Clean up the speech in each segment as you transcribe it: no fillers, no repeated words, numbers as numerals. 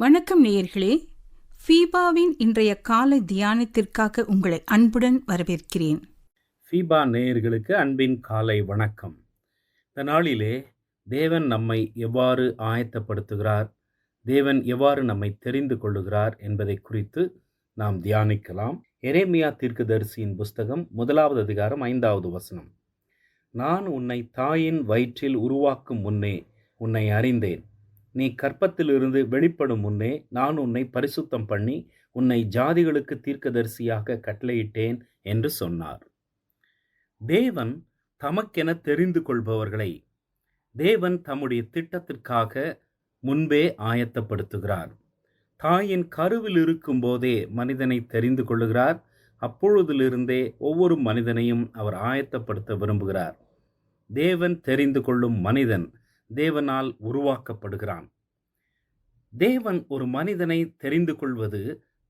வணக்கம் நேயர்களே, ஃபீபாவின் இன்றைய காலை தியானத்திற்காக உங்களை அன்புடன் வரவேற்கிறேன். ஃபீபா நேயர்களுக்கு அன்பின் காலை வணக்கம். இந்த நாளிலே தேவன் நம்மை எவ்வாறு ஆயத்தப்படுத்துகிறார், தேவன் எவ்வாறு நம்மை தெரிந்து கொள்ளுகிறார் என்பதை குறித்து நாம் தியானிக்கலாம். எரேமியா தீர்க்கதரிசியின் புஸ்தகம் 1வது அதிகாரம் 5வது வசனம். நான் உன்னை தாயின் வயிற்றில் உருவாக்கும் முன்னே உன்னை அறிந்தேன். நீ கர்ப்பத்திலிருந்து வெளிப்படும் முன்னே நான் உன்னை பரிசுத்தம் பண்ணி உன்னை ஜாதிகளுக்கு தீர்க்கதரிசியாக கட்டளையிட்டேன் என்று சொன்னார். தேவன் தமக்கென தெரிந்து கொள்பவர்களை தேவன் தம்முடைய திட்டத்திற்காக முன்பே ஆயத்தப்படுத்துகிறார். தாயின் கருவில் இருக்கும் போதே மனிதனை தெரிந்து கொள்ளுகிறார். அப்பொழுதிலிருந்தே ஒவ்வொரு மனிதனையும் அவர் ஆயத்தப்படுத்த விரும்புகிறார். தேவன் தெரிந்து கொள்ளும் மனிதன் தேவனால் உருவாக்கப்படுகிறான். தேவன் ஒரு மனிதனை தெரிந்து கொள்வது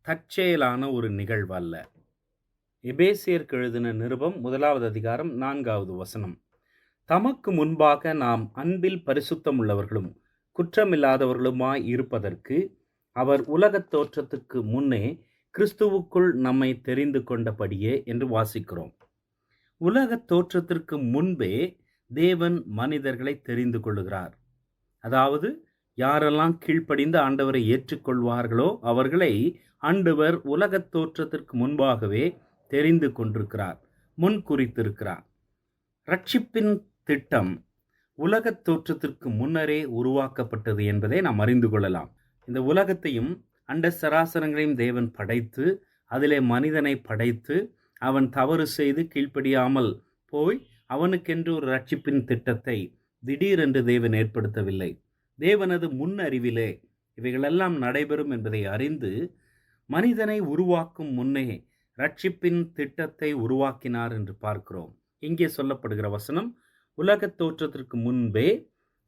தற்செயலான ஒரு நிகழ்வு அல்ல. எபேசியருக்கு எழுதின நிருபம் 1வது அதிகாரம் 4வது வசனம். தமக்கு முன்பாக நாம் அன்பில் பரிசுத்தம் உள்ளவர்களும் குற்றமில்லாதவர்களுமாய் இருப்பதற்கு அவர் உலகத் தோற்றத்துக்கு முன்னே கிறிஸ்துவுக்குள் நம்மை தெரிந்து கொண்டபடியே என்று வாசிக்கிறோம். உலகத் தோற்றத்திற்கு முன்பே தேவன் மனிதர்களை தெரிந்து கொள்ளுகிறார். அதாவது யாரெல்லாம் கீழ்ப்படிந்து ஆண்டவரை ஏற்றுக்கொள்வார்களோ அவர்களை ஆண்டவர் உலகத் தோற்றத்திற்கு முன்பாகவே தெரிந்து கொண்டிருக்கிறார், முன்குறித்திருக்கிறார். ரட்சிப்பின் திட்டம் உலகத் தோற்றத்திற்கு முன்னரே உருவாக்கப்பட்டது என்பதை நாம் அறிந்து கொள்ளலாம். இந்த உலகத்தையும் அண்ட சராசரங்களையும் தேவன் படைத்து அதிலே மனிதனை படைத்து அவன் தவறு செய்து கீழ்ப்படியாமல் போய் அவனுக்கென்று ஒரு ரட்சிப்பின் திட்டத்தை திடீரென்று தேவன் ஏற்படுத்தவில்லை. தேவனது முன் அறிவிலே இவைகளெல்லாம் நடைபெறும் என்பதை அறிந்து மனிதனை உருவாக்கும் முன்னே ரட்சிப்பின் திட்டத்தை உருவாக்கினார் என்று பார்க்கிறோம். இங்கே சொல்லப்படுகிற வசனம், உலகத் தோற்றத்திற்கு முன்பே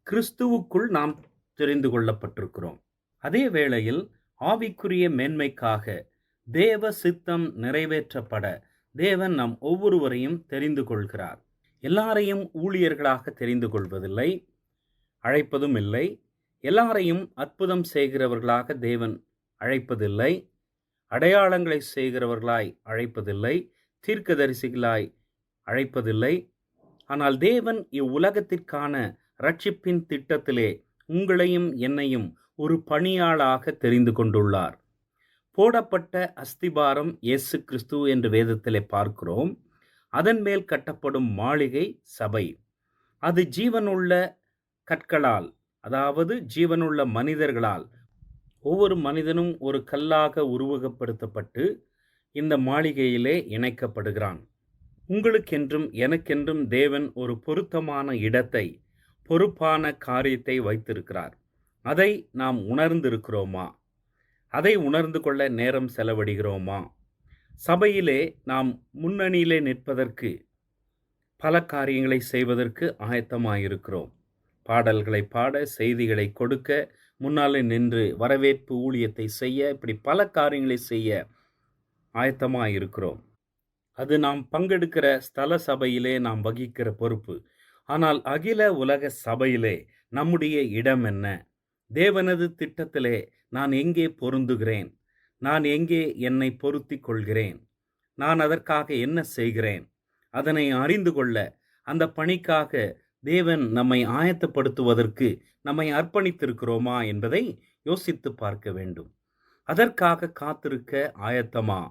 கிறிஸ்துவுக்குள் நாம் தெரிந்து கொள்ளப்பட்டிருக்கிறோம். அதே வேளையில் ஆவிக்குரிய மேன்மைக்காக தேவ சித்தம் நிறைவேற்றப்பட தேவன் நம் ஒவ்வொருவரையும் தெரிந்து கொள்கிறார். எல்லாரையும் ஊழியர்களாக தெரிந்து கொள்வதில்லை, அழைப்பதும் இல்லை. எல்லாரையும் அற்புதம் செய்கிறவர்களாக தேவன் அழைப்பதில்லை, அடையாளங்களை செய்கிறவர்களாய் அழைப்பதில்லை, தீர்க்கதரிசிகளாய் அழைப்பதில்லை. ஆனால் தேவன் இவ்வுலகத்திற்கான ரட்சிப்பின் திட்டத்திலே உங்களையும் என்னையும் ஒரு பணியாளாக தெரிந்து கொண்டுள்ளார். போடப்பட்ட அஸ்திபாரம் இயேசு கிறிஸ்து என்று வேதத்திலே பார்க்கிறோம். அதன் மேல் கட்டப்படும் மாளிகை சபை. அது ஜீவனுள்ள கற்களால், அதாவது ஜீவனுள்ள மனிதர்களால், ஒவ்வொரு மனிதனும் ஒரு கல்லாக உருவகப்படுத்தப்பட்டு இந்த மாளிகையிலே இணைக்கப்படுகிறான். உங்களுக்கென்றும் எனக்கென்றும் தேவன் ஒரு பொருத்தமான இடத்தை, பொறுப்பான காரியத்தை வைத்திருக்கிறார். அதை நாம் உணர்ந்திருக்கிறோமா? அதை உணர்ந்து கொள்ள நேரம் செலவிடுகிறோமா? சபையிலே நாம் முன்னணியிலே நிற்பதற்கு, பல காரியங்களை செய்வதற்கு ஆயத்தமாயிருக்கிறோம். பாடல்களை பாட, செய்திகளை கொடுக்க, முன்னாலே நின்று வரவேற்பு ஊழியத்தை செய்ய, இப்படி பல காரியங்களை செய்ய ஆயத்தமாயிருக்கிறோம். அது நாம் பங்கெடுக்கிற ஸ்தல சபையிலே நாம் வகிக்கிற பொறுப்பு. ஆனால் அகில உலக சபையிலே நம்முடைய இடம் என்ன? தேவனது திட்டத்திலே நான் எங்கே பொருந்துகிறேன்? நான் எங்கே என்னை பொருத்தி கொள்கிறேன்? நான் அதற்காக என்ன செய்கிறேன்? அதனை அறிந்து கொள்ள, அந்த பணிக்காக தேவன் நம்மை ஆயத்தப்படுத்துவதற்கு நம்மை அர்ப்பணித்திருக்கிறோமா என்பதை யோசித்து பார்க்க வேண்டும். அதற்காக காத்திருக்க ஆயத்தமா?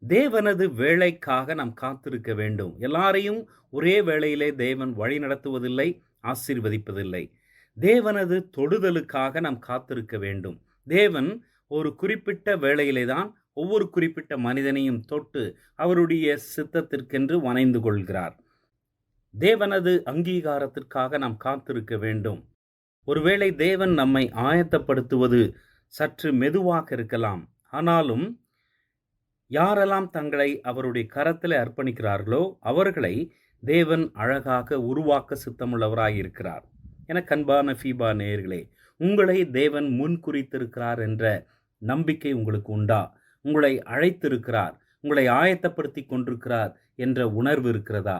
தேவனது வேலைக்காக நாம் காத்திருக்க வேண்டும். எல்லாரையும் ஒரே வேளையிலே தேவன் வழி நடத்துவதில்லை, ஆசீர்வதிப்பதில்லை. தேவனது தொடுதலுக்காக நாம் காத்திருக்க வேண்டும். தேவன் ஒரு குறிப்பிட்ட வேளையிலே தான் ஒவ்வொரு குறிப்பிட்ட மனிதனையும் தொட்டு அவருடைய சித்தத்திற்கென்று வணைந்து கொள்கிறார். தேவனது அங்கீகாரத்திற்காக நாம் காத்திருக்க வேண்டும். ஒருவேளை தேவன் நம்மை ஆயத்தப்படுத்துவது சற்று மெதுவாக இருக்கலாம். ஆனாலும் யாரெல்லாம் தங்களை அவருடைய கரத்தில் அர்ப்பணிக்கிறார்களோ அவர்களை தேவன் அழகாக உருவாக்க சித்தமுள்ளவராயிருக்கிறார். என அன்பான ஃபீபா நேயர்களே, உங்களை தேவன் முன் குறித்திருக்கிறார் என்ற நம்பிக்கை உங்களுக்கு உண்டா? உங்களை அழைத்திருக்கிறார், உங்களை ஆயத்தப்படுத்தி கொண்டிருக்கிறார் என்ற உணர்வு இருக்கிறதா?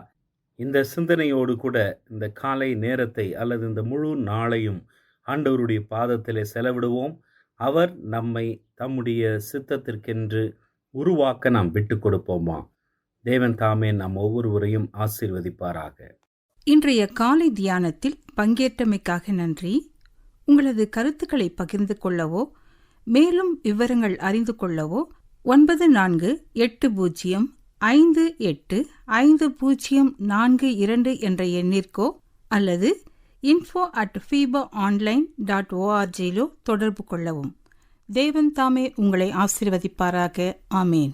இந்த சிந்தனையோடு கூட இந்த காலை நேரத்தை அல்லது இந்த முழு நாளையும் ஆண்டவருடைய பாதத்திலே செலவிடுவோம். அவர் நம்மை தம்முடைய சித்தத்திற்கென்று உருவாக்க நாம் விட்டு கொடுப்போமா? தேவன் தாமே நம் ஒவ்வொருவரையும் ஆசீர்வதிப்பாராக. இன்றைய காலை தியானத்தில் பங்கேற்றமைக்காக நன்றி. உங்களது கருத்துக்களை பகிர்ந்து கொள்ளவோ மேலும் விவரங்கள் அறிந்து கொள்ளவோ 9458585042 என்ற எண்ணிற்கோ அல்லது info@fibaonline.org தொடர்பு கொள்ளவும். தேவன் தாமே உங்களை ஆசீர்வதிப்பாராக. ஆமேன்.